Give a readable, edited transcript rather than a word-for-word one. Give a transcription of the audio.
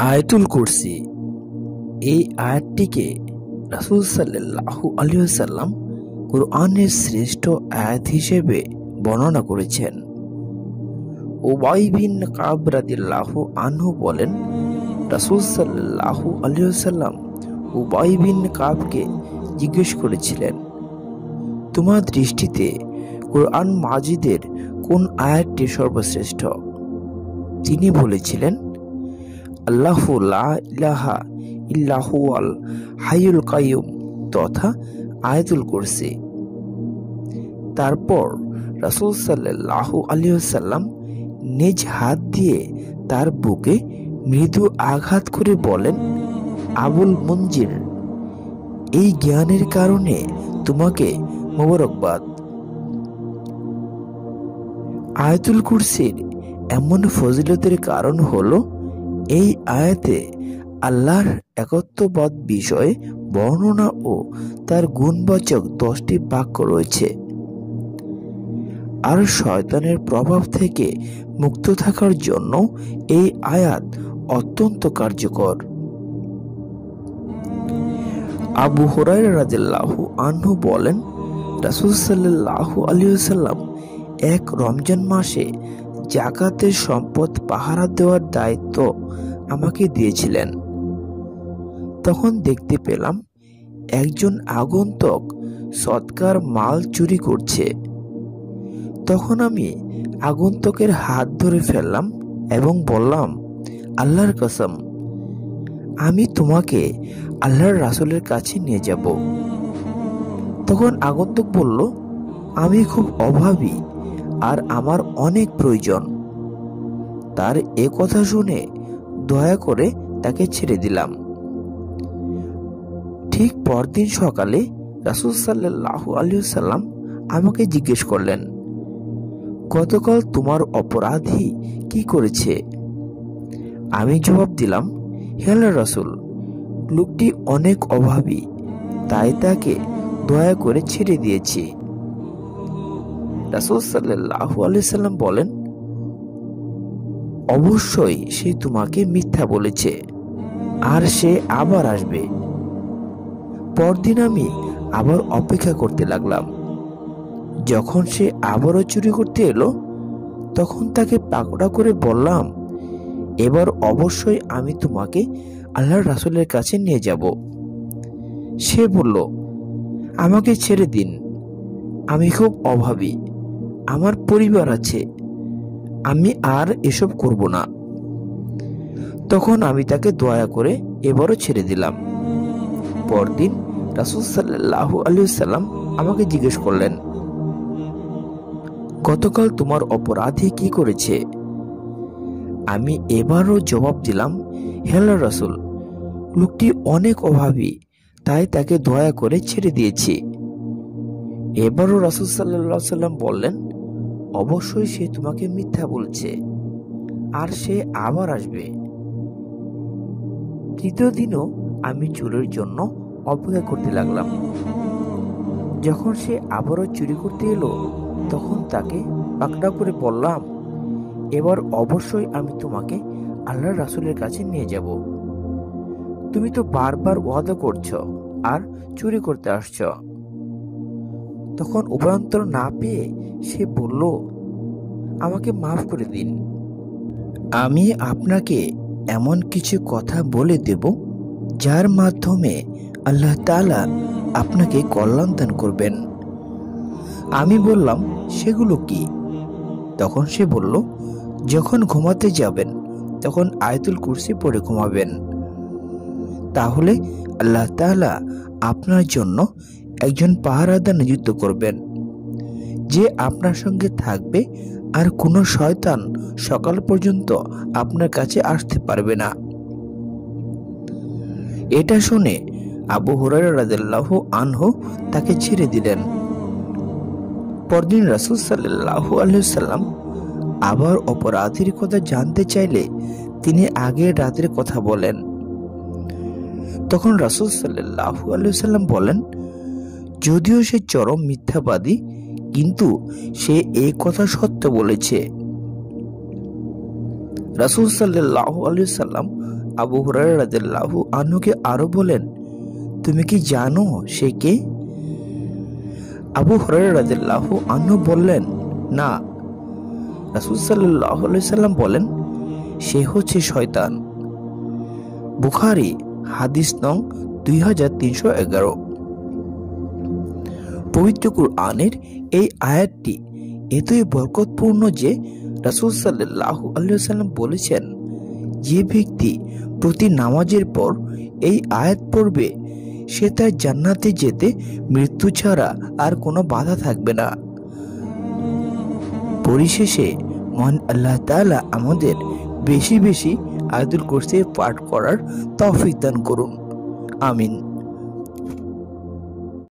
আয়াতুল কুরসি, এই আয়াতটিকে রাসূল সাল্লাল্লাহু আলাইহি ওয়াসাল্লাম কুরআনের শ্রেষ্ঠ আয়াত হিসেবে বর্ণনা করেছেন। উবাই বিন কাব রাদিয়াল্লাহু আনহু বলেন, রাসূল সাল্লাল্লাহু আলাইহি ওয়াসাল্লাম উবাই বিন কাবকে জিজ্ঞেস করেছিলেন, তোমার দৃষ্টিতে কুরআন মাজিদের কোন আয়াতটি সর্বশ্রেষ্ঠ? তিনি বলেছিলেন, আল্লাহু লা ইলাহা ইল্লা হুয়াল হাইয়ুল কাইয়ুম তথা আয়াতুল কুরসি। তারপর রাসূল সাল্লাল্লাহু আলাইহি ওয়াসাল্লাম নিজ হাত দিয়ে তার বুকে মৃদু আঘাত করে বলেন, আবুল মুনজির, এই জ্ঞানের কারণে তোমাকে মোবারকবাদ। আয়াতুল কুরসির এমন ফজিলতের কারণ হলো এই আয়াতে আল্লাহর একত্ববাদ বিষয়ে বর্ণনা ও তার গুণবাচক 10টি বাক্য রয়েছে। আর শয়তানের প্রভাব থেকে মুক্ত থাকার জন্য এই আয়াত অত্যন্ত কার্যকর। আবু হুরায়রা রাদিয়াল্লাহু আনহু বলেন, রাসূল সাল্লাল্লাহু আলাইহি ওয়াসাল্লাম এক রমজান মাসে যাকাতের সম্পদ পাহারা দেওয়ার দায়িত্ব আমাকে দিয়েছিলেন। তখন দেখতে পেলাম একজন আগন্তুক সদকার মাল চুরি করছে। তখন আমি আগন্তুকের হাত ধরে ফেললাম এবং বললাম, আল্লাহর কসম, আমি তোমাকে আল্লাহর রাসূলের কাছে নিয়ে যাব। তখন আগন্তুক বলল, আমি খুব অভাবী আর আমার অনেক প্রয়োজন। তার এ কথা শুনে দয়া করে তাকে ছেড়ে দিলাম। ঠিক পরদিন সকালে রাসূল সাল্লাল্লাহু আলাইহি ওয়াসাল্লাম আমাকে জিজ্ঞেস করলেন, গতকাল তোমার অপরাধী কি করেছে? আমি জবাব দিলাম, হে আল্লাহর রাসূল, লোকটি অনেক অভাবী, তাই তাকে দয়া করে ছেড়ে দিয়েছি। রাসূল সাল্লাল্লাহু আলাইহি ওয়াসাল্লাম বলেন, অবশ্যই সে তোমাকে মিথ্যা বলেছে আর সে আবার আসবে। পরদিন আমি আবার অপেক্ষা করতে লাগলাম। যখন সে আবারও চুরি করতে এলো, তখন তাকে পাকড়া করে বললাম, এবার অবশ্যই আমি তোমাকে আল্লাহর রাসূলের কাছে নিয়ে যাব। সে বলল, আমাকে ছেড়ে দিন, আমি খুব অভাবী, আমার পরিবার আছে, আমি আর এসব করব না। তখন আমি তাকে দয়া করে এবারও ছেড়ে দিলাম। পরদিন রাসূল সাল্লাল্লাহু আলাইহি ওয়াসাল্লাম আমাকে জিজ্ঞেস করলেন, গতকাল তোমার অপরাধী কি করেছে? আমি এবারও জবাব দিলাম, হে আল্লাহর রাসূল, লোকটি অনেক অভাবী, তাই তাকে দয়া করে ছেড়ে দিয়েছি। এবারও রাসূল সাল্লাল্লাহু আলাইহি ওয়াসাল্লাম বললেন, অবশ্যই সে তোমাকে মিথ্যা বলছে আর সে আবার আসবে। তৃতীয় দিনও আমি চুরির জন্য অপেক্ষা করতে লাগলাম। যখন সে আবারও চুরি করতে এলো, তখন তাকে পাকড়া করে বললাম, এবার অবশ্যই আমি তোমাকে আল্লাহর রাসূলের কাছে নিয়ে যাব। তুমি তো বারবার ওয়াদা করছো আর চুরি করতে আসছো। তখন উপায়ন্তর না পেয়ে সে বলল, আমাকে মাফ করে দিন, আমি আপনাকে এমন কিছু কথা বলে দেব যার মাধ্যমে আল্লাহ তাআলা আপনাকে কল্যাণ দান করবেন। আমি বললাম, সেগুলো কি? তখন সে বলল, যখন ঘুমাতে যাবেন তখন আয়াতুল কুরসি পড়ে ঘুমাবেন, তাহলে আল্লাহ তাআলা আপনার জন্য একজন পাহারাদার নিযুক্ত করবেন, যে আপনার সঙ্গে থাকবে আর কোনো শয়তান সকাল পর্যন্ত আপনার কাছে আসতে পারবে না। এটা শুনে আবু হুরায়রা রাদিয়াল্লাহু আনহু তাকে ছেড়ে দিলেন। পরদিন রাসূল সাল্লাল্লাহু আলাইহি ওয়াসাল্লাম আবার অপরাধীর কথা জানতে চাইলে তিনি আগের রাতের কথা বলেন। তখন রাসূল সাল্লাল্লাহু আলাইহি ওয়াসাল্লাম বলেন, যদিও সে চরম মিথ্যাবাদী, কিন্তু সে এই কথা সত্য বলেছে। রাসূল সাল্লাল্লাহু আলাইহি ওয়াসাল্লাম আবু হুরায়রা রাদিয়াল্লাহু আনহুকে আরো বলেন, তুমি কি জানো সে কে? আবু হুরায়রা রাদিয়াল্লাহু আনহু বললেন, না। রাসূল সাল্লাল্লাহু আলাইহি ওয়াসাল্লাম বলেন, সে হচ্ছে শয়তান। বুখারী হাদিস নং 2311। পবিত্র কুরআনের এই আয়াতটি এতই বরকতপূর্ণ যে রাসূল সাল্লাল্লাহু আলাইহি ওয়াসাল্লাম বলেছেন, যে ব্যক্তি প্রতি নামাজের পর এই আয়াত পড়বে সে তার জান্নাতে যেতে মৃত্যু ছাড়া আর কোনো বাধা থাকবে না। পরিশেষে মহান আল্লাহ তাআলা আমাদের বেশি বেশি আয়াতুল কুরসি পাঠ করার তৌফিক দান করুন। আমিন।